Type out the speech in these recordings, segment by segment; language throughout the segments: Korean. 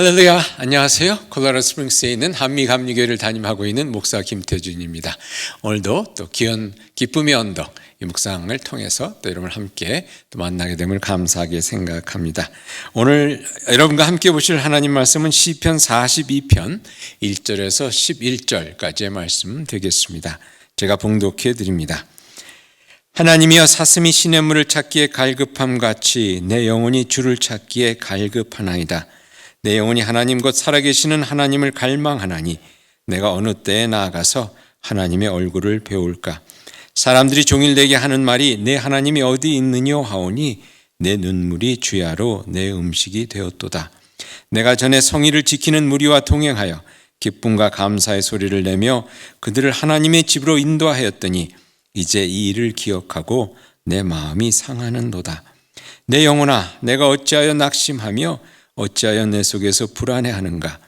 할렐루야, 안녕하세요. 콜로라도 스프링스에 있는 한미감리교회를 담임하고 있는 목사 김태준입니다. 오늘도 또 기쁨의 언덕 이 묵상을 통해서 또 여러분을 함께 또 만나게 됨을 감사하게 생각합니다. 오늘 여러분과 함께 보실 하나님 말씀은 시편 42편 1절에서 11절까지의 말씀 되겠습니다. 제가 봉독해 드립니다. 하나님이여, 사슴이 시냇물을 찾기에 갈급함 같이 내 영혼이 주를 찾기에 갈급하나이다. 내 영혼이 하나님 곧 살아계시는 하나님을 갈망하나니 내가 어느 때에 나아가서 하나님의 얼굴을 배울까. 사람들이 종일 내게 하는 말이 내 하나님이 어디 있느뇨 하오니 내 눈물이 주야로 내 음식이 되었도다. 내가 전에 성의를 지키는 무리와 동행하여 기쁨과 감사의 소리를 내며 그들을 하나님의 집으로 인도하였더니 이제 이 일을 기억하고 내 마음이 상하는도다. 내 영혼아, 내가 어찌하여 낙심하며 어찌하여 내 속에서 불안해하는가.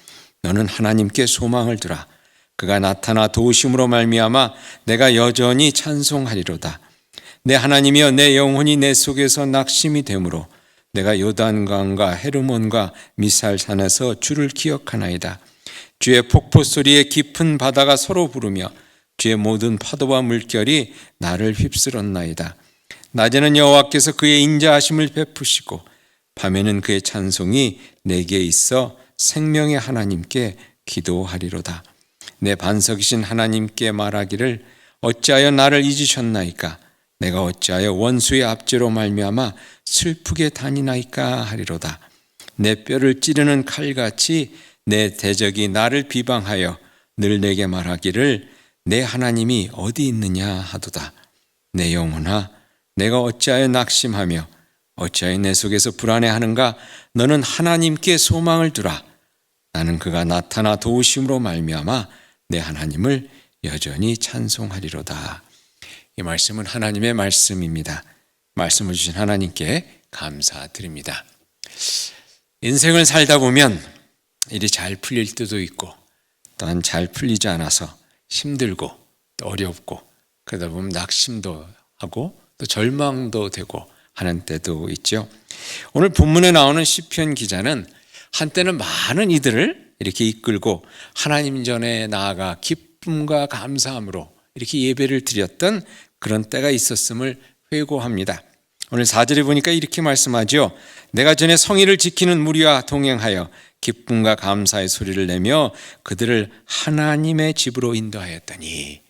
너는 하나님께 소망을 두라. 그가 나타나 도우심으로 말미암아 내가 여전히 찬송하리로다. 내 하나님이여, 내 영혼이 내 속에서 낙심이 되므로 내가 요단강과 헤르몬과 미살산에서 주를 기억하나이다. 주의 폭포 소리에 깊은 바다가 서로 부르며 주의 모든 파도와 물결이 나를 휩쓸었나이다. 낮에는 여호와께서 그의 인자하심을 베푸시고 밤에는 그의 찬송이 내게 있어 생명의 하나님께 기도하리로다. 내 반석이신 하나님께 말하기를 어찌하여 나를 잊으셨나이까. 내가 어찌하여 원수의 압제로 말미암아 슬프게 다니나이까 하리로다. 내 뼈를 찌르는 칼같이 내 대적이 나를 비방하여 늘 내게 말하기를 내 하나님이 어디 있느냐 하도다. 내 영혼아, 내가 어찌하여 낙심하며 어찌하여 내 속에서 불안해하는가. 너는 하나님께 소망을 두라. 나는 그가 나타나 도우심으로 말미암아 내 하나님을 여전히 찬송하리로다. 이 말씀은 하나님의 말씀입니다. 말씀을 주신 하나님께 감사드립니다. 인생을 살다 보면 일이 잘 풀릴 때도 있고 또한 잘 풀리지 않아서 힘들고 또 어렵고 그러다 보면 낙심도 하고 또 절망도 되고 하는 때도 있죠. 오늘 본문에 나오는 시편 기자는 한때는 많은 이들을 이렇게 이끌고 하나님 전에 나아가 기쁨과 감사함으로 이렇게 예배를 드렸던 그런 때가 있었음을 회고합니다. 오늘 4절에 보니까 이렇게 말씀하죠. 내가 전에 성의를 지키는 무리와 동행하여 기쁨과 감사의 소리를 내며 그들을 하나님의 집으로 인도하였더니,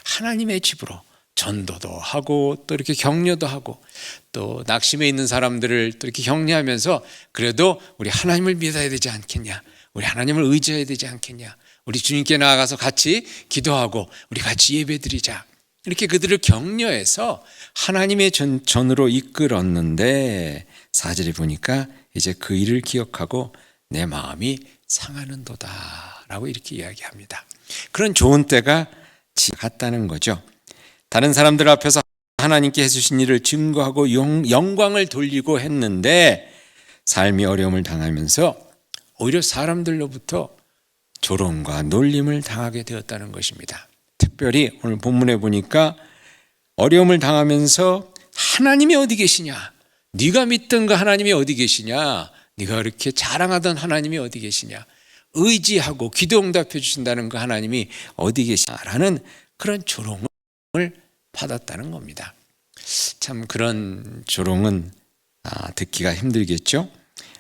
하나님의 집으로 전도도 하고 또 이렇게 격려도 하고 또 낙심해 있는 사람들을 또 이렇게 격려하면서 그래도 우리 하나님을 믿어야 되지 않겠냐, 우리 하나님을 의지해야 되지 않겠냐, 우리 주님께 나아가서 같이 기도하고 우리 같이 예배드리자, 이렇게 그들을 격려해서 하나님의 전으로 이끌었는데 4절에 보니까 이제 그 일을 기억하고 내 마음이 상하는도다 라고 이렇게 이야기합니다. 그런 좋은 때가 갔다는 거죠. 다른 사람들 앞에서 하나님께 해주신 일을 증거하고 영광을 돌리고 했는데 삶이 어려움을 당하면서 오히려 사람들로부터 조롱과 놀림을 당하게 되었다는 것입니다. 특별히 오늘 본문에 보니까 어려움을 당하면서 하나님이 어디 계시냐, 네가 믿던 그 하나님이 어디 계시냐, 네가 그렇게 자랑하던 하나님이 어디 계시냐, 의지하고 기도 응답해 주신다는 그 하나님이 어디 계시냐라는 그런 조롱을 받았다는 겁니다. 참 그런 조롱은 듣기가 힘들겠죠.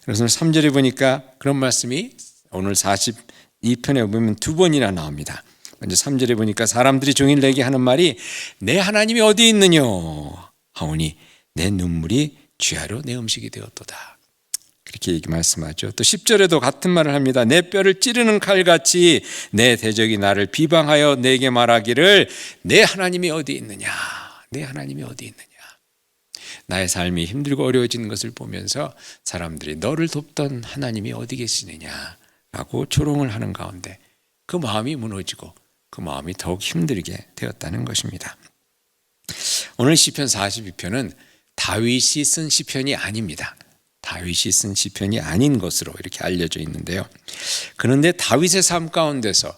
그래서 3절에 보니까 그런 말씀이 오늘 42편에 보면 두 번이나 나옵니다. 먼저 3절에 보니까 사람들이 종일 내게 하는 말이 내 하나님이 어디 있느뇨 하오니 내 눈물이 주야로 내 음식이 되었도다. 그렇게 말씀하죠. 또 10절에도 같은 말을 합니다. 내 뼈를 찌르는 칼같이 내 대적이 나를 비방하여 내게 말하기를 내 하나님이 어디 있느냐, 내 하나님이 어디 있느냐. 나의 삶이 힘들고 어려워지는 것을 보면서 사람들이 너를 돕던 하나님이 어디 계시느냐라고 조롱을 하는 가운데 그 마음이 무너지고 그 마음이 더욱 힘들게 되었다는 것입니다. 오늘 시편 42편은 다윗이 쓴 시편이 아닙니다. 다윗이 쓴 시편이 아닌 것으로 이렇게 알려져 있는데요. 그런데 다윗의 삶 가운데서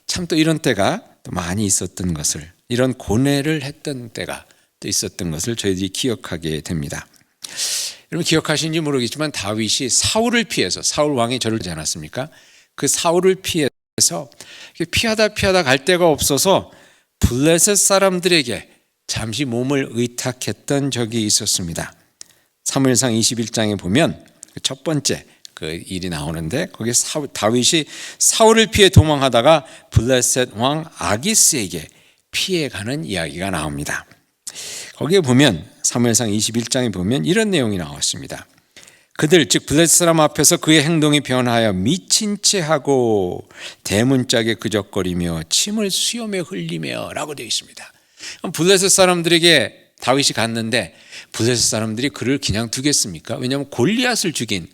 참 또 이런 때가 또 많이 있었던 것을, 이런 고뇌를 했던 때가 또 있었던 것을 저희들이 기억하게 됩니다. 여러분 기억하시는지 모르겠지만 다윗이 사울을 피해서, 사울 왕이 저를 하지 않았습니까? 그 사울을 피해서 피하다 갈 데가 없어서 블레셋 사람들에게 잠시 몸을 의탁했던 적이 있었습니다. 사무엘상 21장에 보면 첫 번째 그 일이 나오는데, 거기에 다윗이 사울을 피해 도망하다가 블레셋 왕 아기스에게 피해가는 이야기가 나옵니다. 거기에 보면 사무엘상 21장에 보면 이런 내용이 나왔습니다. 그들 즉 블레셋 사람 앞에서 그의 행동이 변하여 미친 채 하고 대문짝에 그적거리며 침을 수염에 흘리며 라고 되어 있습니다. 블레셋 사람들에게 다윗이 갔는데 블레셋 사람들이 그를 그냥 두겠습니까? 왜냐하면 골리앗을 죽인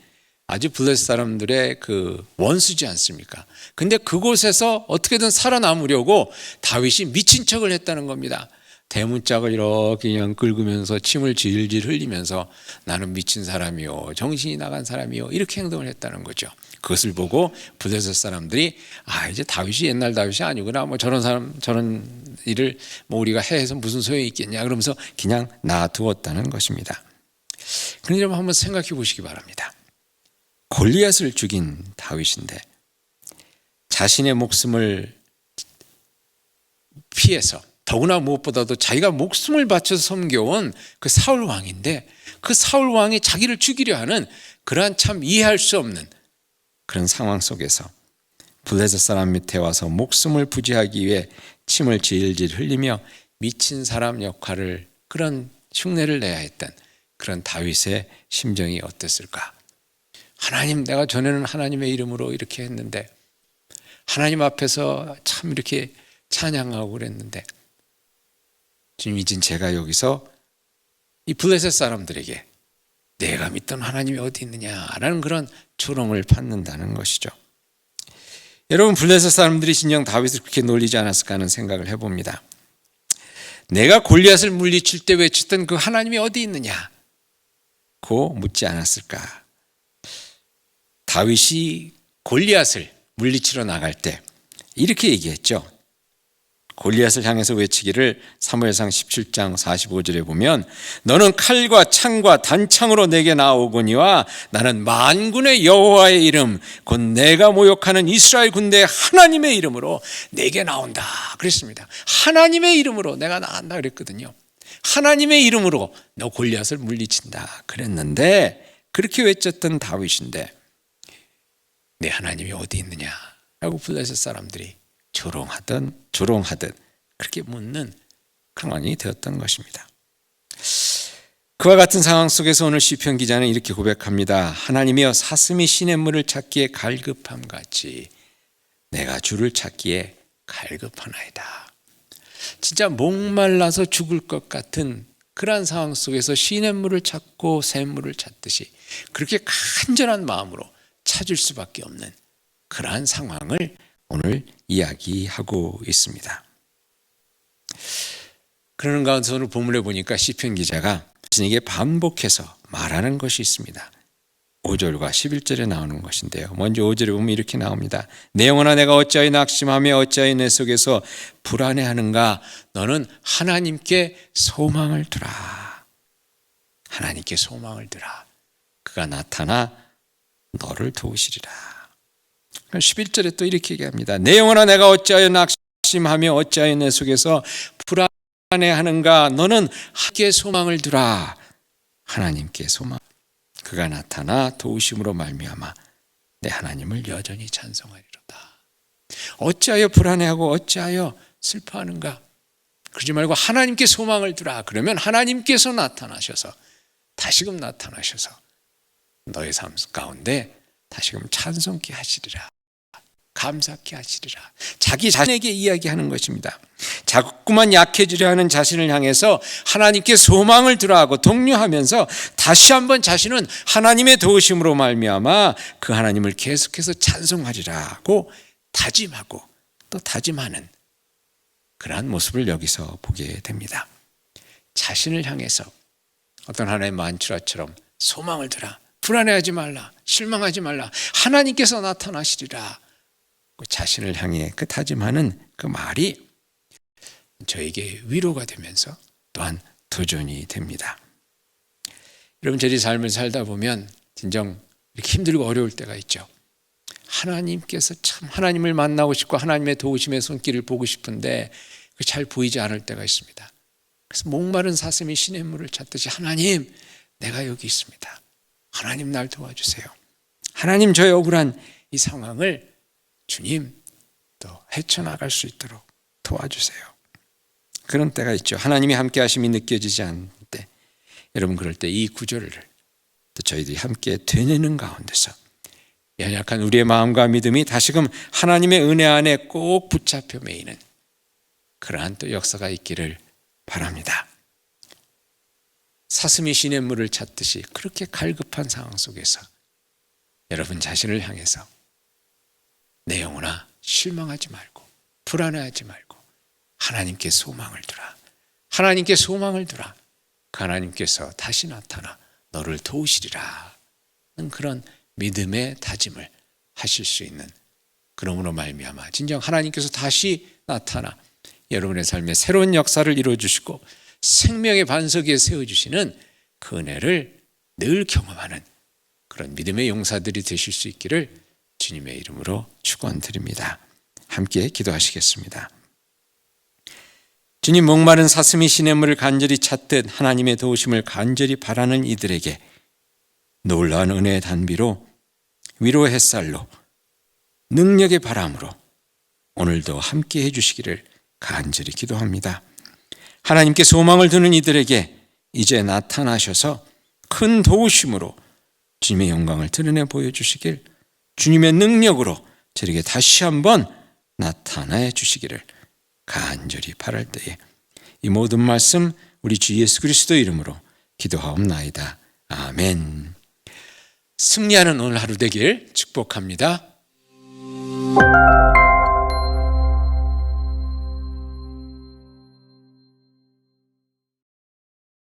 아주 블레셋 사람들의 그 원수지 않습니까? 근데 그곳에서 어떻게든 살아남으려고 다윗이 미친 척을 했다는 겁니다. 대문짝을 이렇게 그냥 긁으면서 침을 질질 흘리면서 나는 미친 사람이요, 정신이 나간 사람이요, 이렇게 행동을 했다는 거죠. 그것을 보고 블레셋 사람들이 이제 다윗이 옛날 다윗이 아니구나, 뭐 저런 사람 저런 일을 뭐 우리가 해서 무슨 소용이 있겠냐 그러면서 그냥 놔두었다는 것입니다. 그런데 여러분 한번 생각해 보시기 바랍니다. 골리앗을 죽인 다윗인데 자신의 목숨을 피해서, 더구나 무엇보다도 자기가 목숨을 바쳐서 섬겨온 그 사울 왕인데, 그 사울 왕이 자기를 죽이려 하는 그러한 참 이해할 수 없는 그런 상황 속에서 블레셋 사람 밑에 와서 목숨을 부지하기 위해 침을 질질 흘리며 미친 사람 역할을, 그런 흉내를 내야 했던 그런 다윗의 심정이 어땠을까? 하나님, 내가 전에는 하나님의 이름으로 이렇게 했는데, 하나님 앞에서 참 이렇게 찬양하고 그랬는데, 지금 이젠 제가 여기서 이 블레셋 사람들에게 내가 믿던 하나님이 어디 있느냐라는 그런 조롱을 받는다는 것이죠. 여러분, 블레셋 사람들이 진정 다윗을 그렇게 놀리지 않았을까 하는 생각을 해봅니다. 내가 골리앗을 물리칠 때 외쳤던 그 하나님이 어디 있느냐고 묻지 않았을까? 다윗이 골리앗을 물리치러 나갈 때 이렇게 얘기했죠. 골리앗을 향해서 외치기를 사무엘상 17장 45절에 보면 너는 칼과 창과 단창으로 내게 나오거니와 나는 만군의 여호와의 이름 곧 내가 모욕하는 이스라엘 군대의 하나님의 이름으로 내게 나온다 그랬습니다. 하나님의 이름으로 내가 나간다 그랬거든요. 하나님의 이름으로 너 골리앗을 물리친다 그랬는데, 그렇게 외쳤던 다윗인데 내 하나님이 어디 있느냐라고 블레셋 사람들이 조롱하듯 그렇게 묻는 상황이 되었던 것입니다. 그와 같은 상황 속에서 오늘 시편 기자는 이렇게 고백합니다. 하나님이여, 사슴이 시냇물을 찾기에 갈급함같이 내가 주를 찾기에 갈급하나이다. 진짜 목말라서 죽을 것 같은 그러한 상황 속에서 시냇물을 찾고 샘물을 찾듯이 그렇게 간절한 마음으로 찾을 수밖에 없는 그러한 상황을 오늘 이야기하고 있습니다. 그러는 가운데서 오늘 본문에 보니까 시편 기자가 자신에게 반복해서 말하는 것이 있습니다. 5절과 11절에 나오는 것인데요. 먼저 5절에 보면 이렇게 나옵니다. 내 영혼아, 내가 어찌하여 낙심하며 어찌하여 내 속에서 불안해하는가? 너는 하나님께 소망을 두라. 하나님께 소망을 두라. 그가 나타나 너를 도우시리라. 11절에 또 이렇게 얘기합니다. 내 영혼아, 내가 어찌하여 낙심하며 어찌하여 내 속에서 불안해하는가? 너는 하나님께 소망을 두라. 하나님께 소망. 그가 나타나 도우심으로 말미암아 내 하나님을 여전히 찬송하리로다. 어찌하여 불안해하고 어찌하여 슬퍼하는가? 그러지 말고 하나님께 소망을 두라. 그러면 하나님께서 나타나셔서, 다시금 나타나셔서 너의 삶 가운데 다시금 찬송케 하시리라. 감사케 하시리라. 자기 자신에게 이야기하는 것입니다. 자꾸만 약해지려 하는 자신을 향해서 하나님께 소망을 두라 하고 독려하면서 다시 한번 자신은 하나님의 도우심으로 말미암아 그 하나님을 계속해서 찬송하리라고 다짐하고 또 다짐하는 그러한 모습을 여기서 보게 됩니다. 자신을 향해서 어떤 하나의 만추라처럼 소망을 두라. 불안해하지 말라. 실망하지 말라. 하나님께서 나타나시리라. 자신을 향해 그 다짐하는 그 말이 저에게 위로가 되면서 또한 도전이 됩니다. 여러분, 저희 삶을 살다 보면 진정 이렇게 힘들고 어려울 때가 있죠. 하나님께서 참 하나님을 만나고 싶고 하나님의 도우심의 손길을 보고 싶은데 잘 보이지 않을 때가 있습니다. 그래서 목마른 사슴이 시냇물을 찾듯이 하나님, 내가 여기 있습니다. 하나님, 날 도와주세요. 하나님, 저의 억울한 이 상황을 주님 또 헤쳐나갈 수 있도록 도와주세요. 그런 때가 있죠. 하나님이 함께 하심이 느껴지지 않을 때, 여러분, 그럴 때 이 구절을 또 저희들이 함께 되뇌는 가운데서 연약한 우리의 마음과 믿음이 다시금 하나님의 은혜 안에 꼭 붙잡혀 매이는 그러한 또 역사가 있기를 바랍니다. 사슴이 시냇물을 찾듯이 그렇게 갈급한 상황 속에서 여러분 자신을 향해서 내 영혼아, 실망하지 말고 불안해하지 말고 하나님께 소망을 두라. 하나님께 소망을 두라. 그 하나님께서 다시 나타나 너를 도우시리라. 그런 믿음의 다짐을 하실 수 있는, 그러므로 말미암아 진정 하나님께서 다시 나타나 여러분의 삶에 새로운 역사를 이루어주시고 생명의 반석 위에 세워주시는 그 은혜를 늘 경험하는 그런 믿음의 용사들이 되실 수 있기를 주님의 이름으로 축원드립니다. 함께 기도하시겠습니다. 주님, 목마른 사슴이 시냇물을 간절히 찾듯 하나님의 도우심을 간절히 바라는 이들에게 놀라운 은혜의 단비로, 위로의 햇살로, 능력의 바람으로 오늘도 함께 해주시기를 간절히 기도합니다. 하나님께 소망을 두는 이들에게 이제 나타나셔서 큰 도우심으로 주님의 영광을 드러내 보여주시길, 주님의 능력으로 저에게 다시 한번 나타내 주시기를 간절히 바랄 때에 이 모든 말씀 우리 주 예수 그리스도 이름으로 기도하옵나이다. 아멘. 승리하는 오늘 하루 되길 축복합니다.